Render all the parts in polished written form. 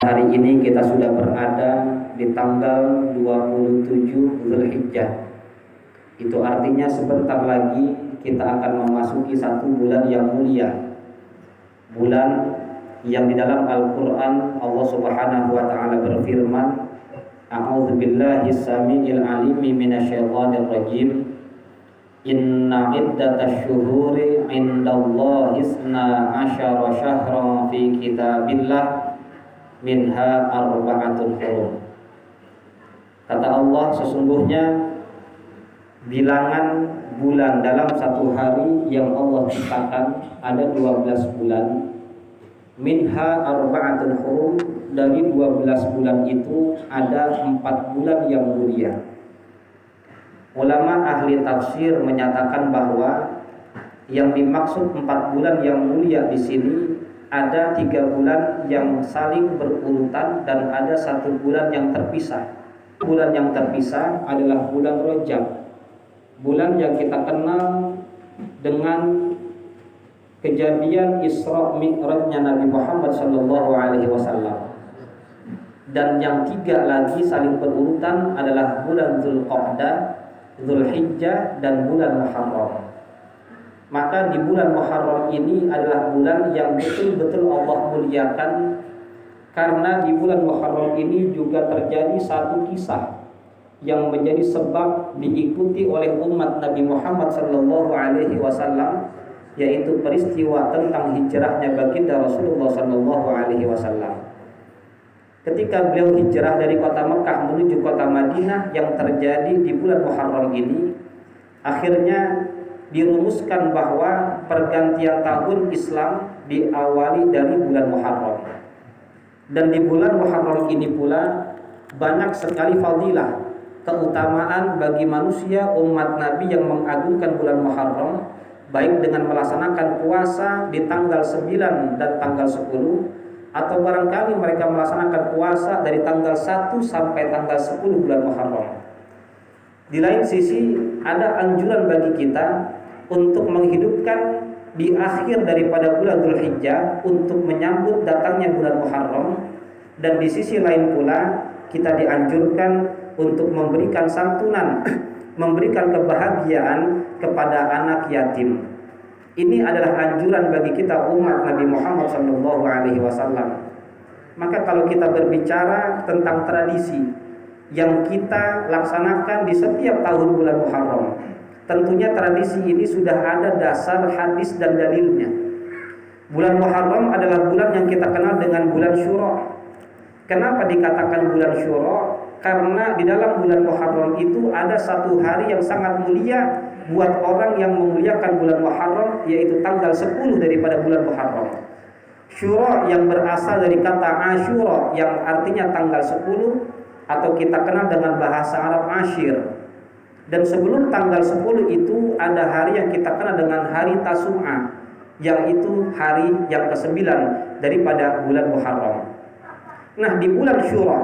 Hari ini kita sudah berada di tanggal 27 Zulhijjah. Itu artinya sebentar lagi kita akan memasuki satu bulan yang mulia. Bulan yang di dalam Al-Quran Allah Subhanahu wa ta'ala berfirman, A'udzu billahi samiil alimi minasyaitonir rajim. Inna iddatasy syuhuri 'indallahi 12 syahran fi kitabillah minha arba'atun hurum. Kata Allah, sesungguhnya bilangan bulan dalam satu hari yang Allah ciptakan ada 12 bulan. Minha arba'atun hurum, dari 12 bulan itu ada 4 bulan yang mulia. Ulama ahli tafsir menyatakan bahwa yang dimaksud 4 bulan yang mulia di sini ada 3 bulan yang saling berurutan dan ada 1 bulan yang terpisah. Bulan yang terpisah adalah bulan Rajab, bulan yang kita kenal dengan kejadian Isra Mi'rajnya Nabi Muhammad SAW. Dan yang 3 lagi saling berurutan adalah bulan Dzulqa'dah, Dzulhijjah, dan bulan Muharram. Maka di bulan Muharram ini adalah bulan yang betul-betul Allah muliakan, karena di bulan Muharram ini juga terjadi satu kisah yang menjadi sebab diikuti oleh umat Nabi Muhammad SAW, yaitu peristiwa tentang hijrahnya baginda Rasulullah SAW. Ketika beliau hijrah dari kota Mekah menuju kota Madinah yang terjadi di bulan Muharram ini, akhirnya dirumuskan bahwa pergantian tahun Islam diawali dari bulan Muharram. Dan di bulan Muharram ini pula banyak sekali fadilah, keutamaan bagi manusia umat Nabi yang mengagungkan bulan Muharram, baik dengan melaksanakan puasa di tanggal 9 dan tanggal 10, atau barangkali mereka melaksanakan puasa dari tanggal 1 sampai tanggal 10 bulan Muharram. Di lain sisi ada anjuran bagi kita untuk menghidupkan di akhir daripada bulan Dzulhijjah untuk menyambut datangnya bulan Muharram. Dan di sisi lain pula kita dianjurkan untuk memberikan santunan, memberikan kebahagiaan kepada anak yatim. Ini adalah anjuran bagi kita umat Nabi Muhammad SAW. Maka kalau kita berbicara tentang tradisi yang kita laksanakan di setiap tahun bulan Muharram, tentunya tradisi ini sudah ada dasar hadis dan dalilnya. Bulan Muharram adalah bulan yang kita kenal dengan bulan Syura. Kenapa dikatakan bulan Syura? Karena di dalam bulan Muharram itu ada satu hari yang sangat mulia buat orang yang memuliakan bulan Muharram, yaitu tanggal 10 daripada bulan Muharram. Syura yang berasal dari kata Asyura yang artinya tanggal 10, atau kita kenal dengan bahasa Arab Ashir. Dan sebelum tanggal 10 itu ada hari yang kita kenal dengan hari Tasu'a, yang itu hari yang ke-9 daripada bulan Muharram. Nah, di bulan Syura,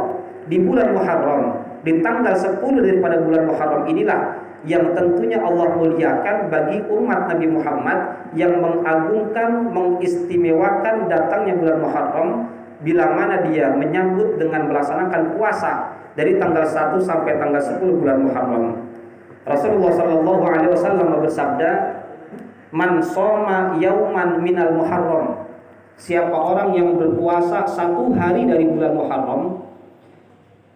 di bulan Muharram, di tanggal 10 daripada bulan Muharram inilah yang tentunya Allah muliakan bagi umat Nabi Muhammad, yang mengagungkan, mengistimewakan datangnya bulan Muharram, bila mana dia menyambut dengan melaksanakan puasa dari tanggal 1 sampai tanggal 10 bulan Muharram. Rasulullah SAW bersabda, "Man shoma yauman minal Muharram." Siapa orang yang berpuasa 1 hari dari bulan Muharram,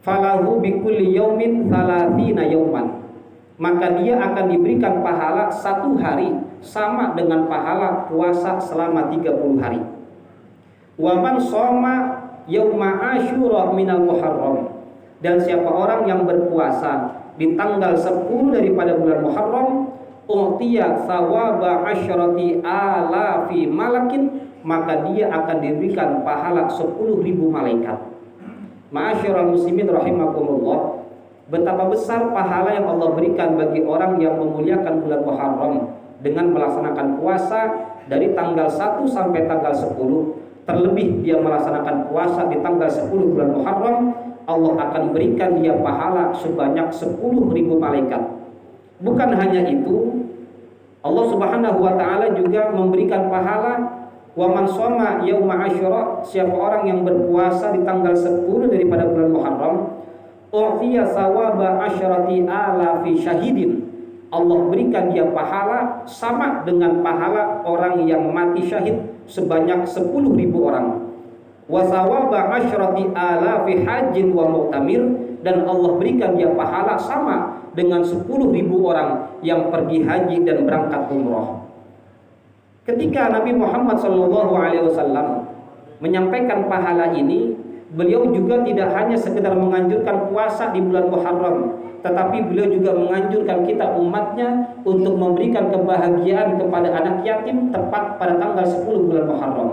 falahu bikulli yaumin 30 yauman, maka dia akan diberikan pahala 1 hari sama dengan pahala puasa selama 30 hari. Wa man shoma yauma asyura minal Muharram, dan siapa orang yang berpuasa di tanggal 10 daripada bulan Muharram, utiya thawaba asyrati alafi malakin, maka dia akan diberikan pahala 10.000 malaikat. Ma'asyiral muslimin rahimakumullah, betapa besar pahala yang Allah berikan bagi orang yang memuliakan bulan Muharram dengan melaksanakan puasa dari tanggal 1 sampai tanggal 10. Terlebih dia melaksanakan puasa di tanggal 10 bulan Muharram, Allah akan berikan dia pahala sebanyak 10.000 malaikat. Bukan hanya itu, Allah Subhanahu wa ta'ala juga memberikan pahala Wa man shoma yauma Asyura, siapa orang yang berpuasa di tanggal 10 daripada bulan Muharram, u'tiya sawaba asyrati alafi syahidin. Allah berikan dia pahala sama dengan pahala orang yang mati syahid sebanyak 10.000 orang. Wa sawaba asyrati alafi hajjin wa mu'tamir, dan Allah berikan dia pahala sama dengan 10.000 orang yang pergi haji dan berangkat umrah. Ketika Nabi Muhammad SAW menyampaikan pahala ini, beliau juga tidak hanya sekedar menganjurkan puasa di bulan Muharram, tetapi beliau juga menganjurkan kita umatnya untuk memberikan kebahagiaan kepada anak yatim tepat pada tanggal 10 bulan Muharram.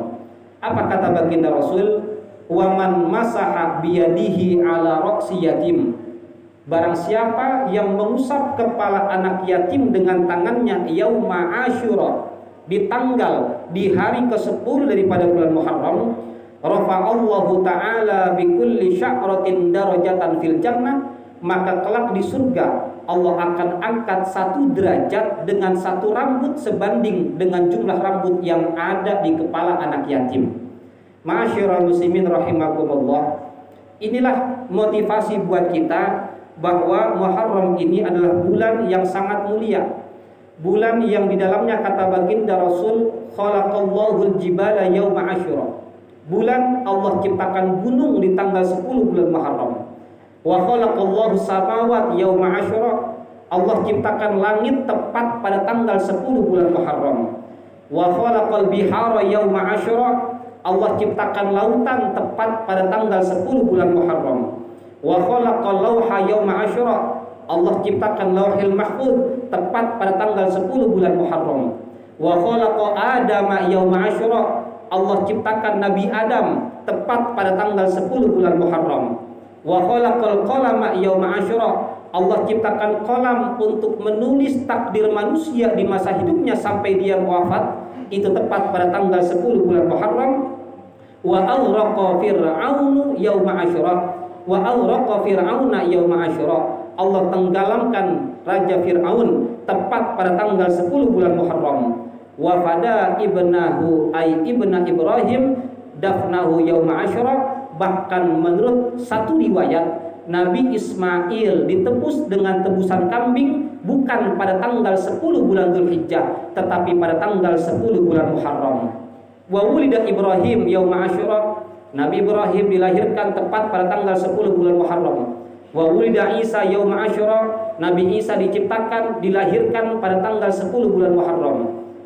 Apa kata baginda Rasul? Wa man masaha biyadihi ala ra'si yatim. Barang siapa yang mengusap kepala anak yatim dengan tangannya yauma Asyura, di hari ke-10 daripada bulan Muharram, rafa'allahu ta'ala bikulli sya'ratin darajatan fil jannah, maka kelak di surga Allah akan angkat 1 derajat dengan 1 rambut sebanding dengan jumlah rambut yang ada di kepala anak yatim. Ma'asyiral muslimin rahimakumullah, inilah motivasi buat kita bahwa Muharram ini adalah bulan yang sangat mulia, bulan yang di dalamnya kata baginda Rasul, khalaqallahul jibala yauma Asyura, bulan Allah ciptakan gunung di tanggal 10 bulan Muharram. Wa khalaqallahu samawat yauma Asyura, Allah ciptakan langit tepat pada tanggal 10 bulan Muharram. Wa khalaqal bihara yauma Asyura, Allah ciptakan lautan tepat pada tanggal 10 bulan Muharram. Wa khalaqal lauha yauma Asyura, Allah ciptakan lauhil mahfuz tepat pada tanggal 10 bulan Muharram. Wa khalaqa Adama yauma Asyura, Allah ciptakan Nabi Adam tepat pada tanggal 10 bulan Muharram. Wa khalaqal qalama yauma Asyura, Allah ciptakan qalam untuk menulis takdir manusia di masa hidupnya sampai dia wafat, itu tepat pada tanggal 10 bulan Muharram. Wa aghraqa fir'aunu yauma Asyura, wa aghraqa fir'auna yauma Asyura, Allah tenggelamkan Raja Fir'aun tepat pada tanggal 10 bulan Muharram. Wa fada ibnahu ay ibna Ibrahim dafnahu yauma Asyura, bahkan menurut satu riwayat Nabi Ismail ditebus dengan tebusan kambing bukan pada tanggal 10 bulan Dzulhijjah, tetapi pada tanggal 10 bulan Muharram. Wa wulida Ibrahim yauma Asyura, Nabi Ibrahim dilahirkan tepat pada tanggal 10 bulan Muharram. Wa wulida Isa yauma Asyura, Nabi Isa diciptakan dilahirkan pada tanggal 10 bulan Muharram.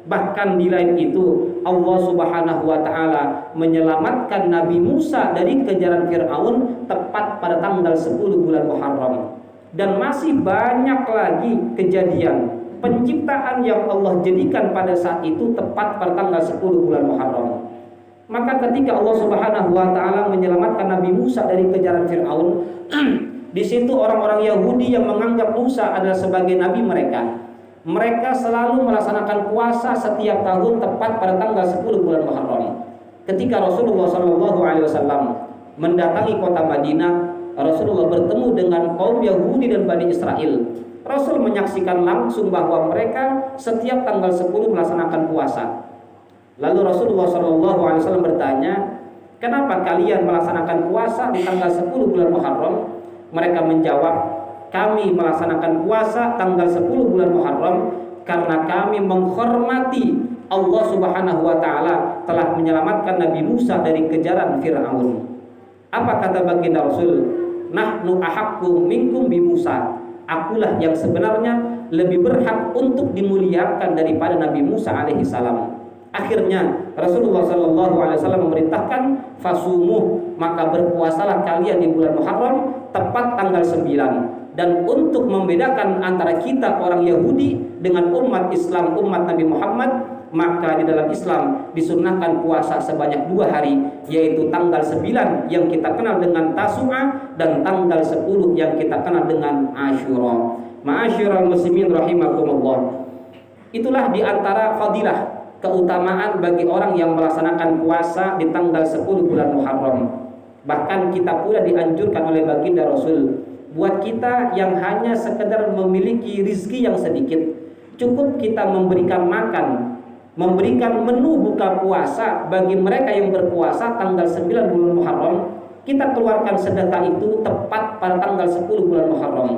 Bahkan di lain itu Allah Subhanahu wa taala menyelamatkan Nabi Musa dari kejaran Firaun tepat pada tanggal 10 bulan Muharram. Dan masih banyak lagi kejadian penciptaan yang Allah jadikan pada saat itu tepat pada tanggal 10 bulan Muharram. Maka ketika Allah Subhanahu wa taala menyelamatkan Nabi Musa dari kejaran Firaun, di situ orang-orang Yahudi yang menganggap Musa adalah sebagai nabi mereka selalu melaksanakan puasa setiap tahun tepat pada tanggal 10 bulan Muharram. Ketika Rasulullah SAW mendatangi kota Madinah, Rasulullah bertemu dengan kaum Yahudi dan Bani Israel. Rasul menyaksikan langsung bahwa mereka setiap tanggal 10 melaksanakan puasa. Lalu Rasulullah SAW bertanya, kenapa kalian melaksanakan puasa di tanggal 10 bulan Muharram? Mereka menjawab, kami melaksanakan puasa tanggal 10 bulan Muharram karena kami menghormati Allah Subhanahu wa taala telah menyelamatkan Nabi Musa dari kejaran Firaun. Apa kata baginda Rasul? Nahnu ahaqqu minkum bi Musa. Akulah yang sebenarnya lebih berhak untuk dimuliakan daripada Nabi Musa alaihi salam. Akhirnya Rasulullah SAW memerintahkan fasumuh, maka berpuasalah kalian di bulan Muharram tepat tanggal 9. Dan untuk membedakan antara kita orang Yahudi dengan umat Islam, umat Nabi Muhammad, maka di dalam Islam disunnahkan puasa sebanyak 2 hari, yaitu tanggal 9 yang kita kenal dengan Tasu'a dan tanggal 10 yang kita kenal dengan Asyura. Ma'asyiral muslimin rahimakumullah. Itulah di antara fadilah keutamaan bagi orang yang melaksanakan puasa di tanggal 10 bulan Muharram. Bahkan kita pula dianjurkan oleh baginda Rasul, buat kita yang hanya sekedar memiliki rizki yang sedikit, cukup kita memberikan makan memberikan menu buka puasa bagi mereka yang berpuasa tanggal 9 bulan Muharram, kita keluarkan sedekah itu tepat pada tanggal 10 bulan Muharram.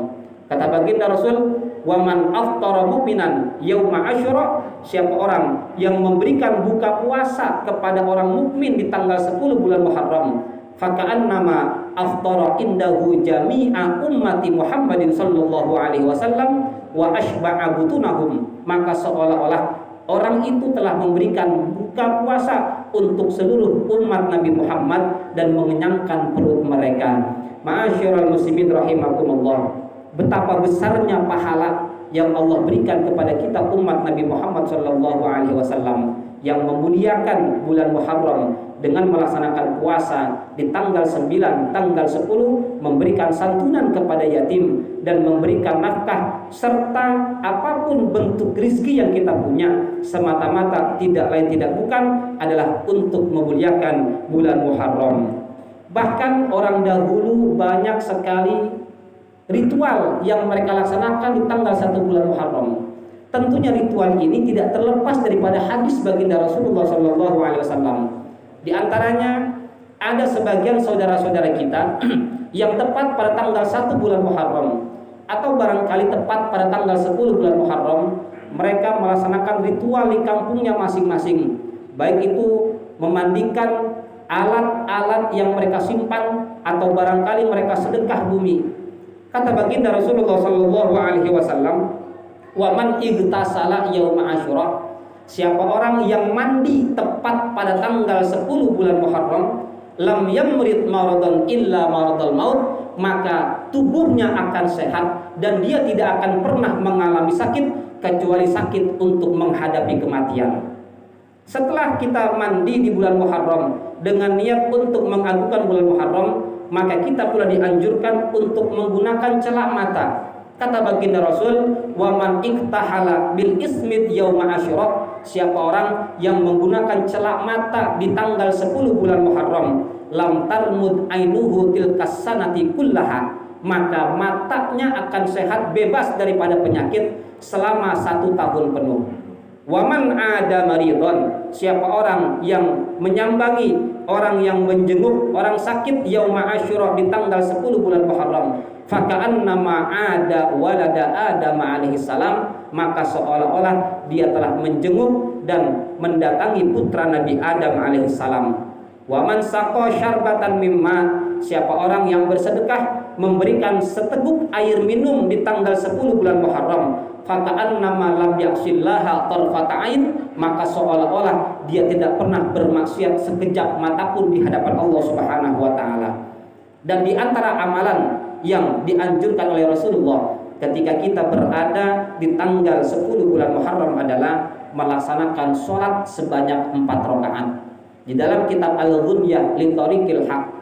Kata baginda Rasul, "Wa man aftara mu'minan yauma asyura," siapa orang yang memberikan buka puasa kepada orang mukmin di tanggal 10 bulan Muharram, faka'annama aftara indahu jami'a ummati Muhammadin sallallahu alaihi wasallam wa ashba'a butunahum, maka seolah-olah orang itu telah memberikan buka puasa untuk seluruh umat Nabi Muhammad dan mengenyangkan perut mereka. Ma'asyiral muslimin rahimakumullah, betapa besarnya pahala yang Allah berikan kepada kita umat Nabi Muhammad sallallahu alaihi wasallam yang memuliakan bulan Muharram dengan melaksanakan puasa di tanggal 9, tanggal 10, memberikan santunan kepada yatim dan memberikan nafkah serta apapun bentuk rizki yang kita punya, semata-mata tidak lain tidak bukan adalah untuk memuliakan bulan Muharram. Bahkan orang dahulu banyak sekali ritual yang mereka laksanakan di tanggal 1 bulan Muharram. Tentunya ritual ini tidak terlepas daripada hadis baginda Rasulullah SAW. Di antaranya ada sebagian saudara-saudara kita yang tepat pada tanggal 1 bulan Muharram atau barangkali tepat pada tanggal 10 bulan Muharram, mereka melaksanakan ritual di kampungnya masing-masing. Baik itu memandikan alat-alat yang mereka simpan atau barangkali mereka sedekah bumi. Kata baginda Rasulullah SAW, "Wa man igtasala yauma asyura," siapa orang yang mandi tepat pada tanggal 10 bulan Muharram, "lam yamrid maradan illa maradal maut," maka tubuhnya akan sehat dan dia tidak akan pernah mengalami sakit kecuali sakit untuk menghadapi kematian. Setelah kita mandi di bulan Muharram dengan niat untuk mengagungkan bulan Muharram, maka kita pula dianjurkan untuk menggunakan celak mata. Kata baginda Rasul, "Wa man iktahala bil ismid yauma asyura," siapa orang yang menggunakan celak mata di tanggal 10 bulan Muharram, "lam tarmud ainuhu tilkas sanati kullaha," maka matanya akan sehat bebas daripada penyakit selama 1 tahun penuh. "Waman ada maridon," siapa orang yang menyambangi, orang yang menjenguk orang sakit yauma asyura di tanggal 10 bulan Muharram, faka'annama ada walada Adam alaihi salam, maka seolah-olah dia telah menjenguk dan mendatangi putra Nabi Adam alaihi salam. "Waman saqa syarbatan mimma," siapa orang yang bersedekah memberikan seteguk air minum di tanggal 10 bulan Muharram, faka'annama lam yaksillaha tarfata ain, maka seolah-olah dia tidak pernah bermaksiat sekejap mata pun di hadapan Allah Subhanahu wa taala. Dan di antara amalan yang dianjurkan oleh Rasulullah ketika kita berada di tanggal 10 bulan Muharram adalah melaksanakan sholat sebanyak 4 rakaat. Di dalam kitab Al-Ghunyah li Thariqil Haq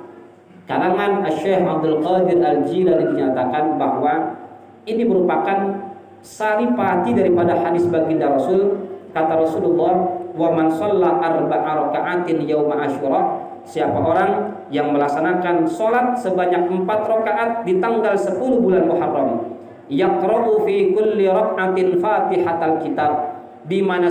karangan Syekh Abdul Qadir Al-Jilani dinyatakan bahwa ini merupakan saripati daripada hadis baginda Rasul. Kata Rasulullah, "Wa man shalla arba'a raka'atin yauma asyura," siapa orang yang melaksanakan sholat sebanyak 4 rakaat di tanggal 10 bulan Muharram, yaqra'u fi kulli raka'atin fatihatal kitab, di mana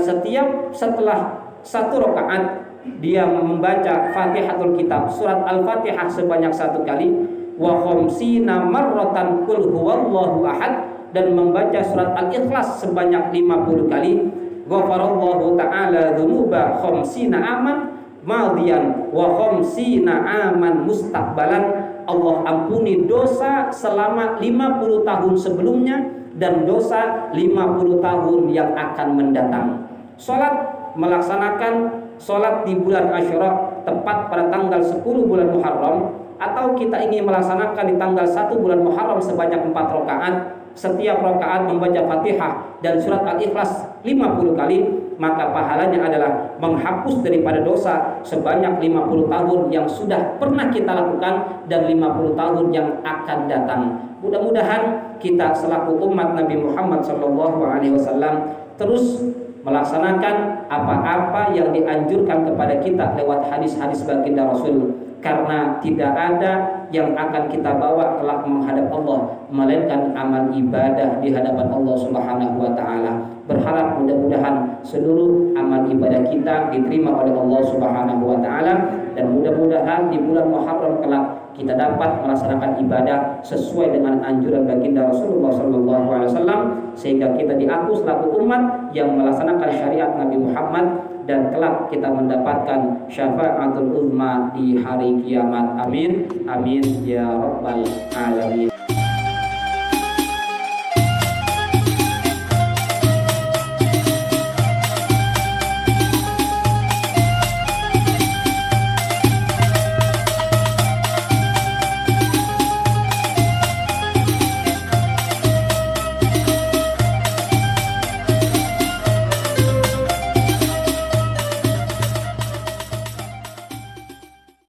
setelah 1 rakaat dia membaca Fatihatul Kitab, surat Al-Fatihah sebanyak 1 kali, wa khamsina marratan qul huwallahu ahad, dan membaca surat Al-Ikhlas sebanyak 50 kali, ghafarallahu ta'ala dzunuba khamsina aman madiyan wa khamsina aman mustaqbalan, Allah ampuni dosa selama 50 tahun sebelumnya dan dosa 50 tahun yang akan mendatang. Melaksanakan sholat di bulan Asyura tepat pada tanggal 10 bulan Muharram, atau kita ingin melaksanakan di tanggal 1 bulan Muharram sebanyak 4 rakaat, setiap rakaat membaca Fatihah dan surat Al-Ikhlas 50 kali, maka pahalanya adalah menghapus daripada dosa sebanyak 50 tahun yang sudah pernah kita lakukan dan 50 tahun yang akan datang. Mudah-mudahan kita selaku umat Nabi Muhammad SAW terus melaksanakan apa-apa yang dianjurkan kepada kita lewat hadis-hadis baginda Rasul. karena tidak ada yang akan kita bawa kelak menghadap Allah melainkan amal ibadah di hadapan Allah Subhanahu wa taala. Berharap mudah-mudahan seluruh amal ibadah kita diterima oleh Allah Subhanahu wa taala, dan mudah-mudahan di bulan Muharram kelak kita dapat melaksanakan ibadah sesuai dengan anjuran baginda Rasulullah SAW, sehingga kita diaku selaku umat yang melaksanakan syariat Nabi Muhammad, dan kelak kita mendapatkan syafaatul uzma di hari kiamat. Amin amin ya rabbal alamin.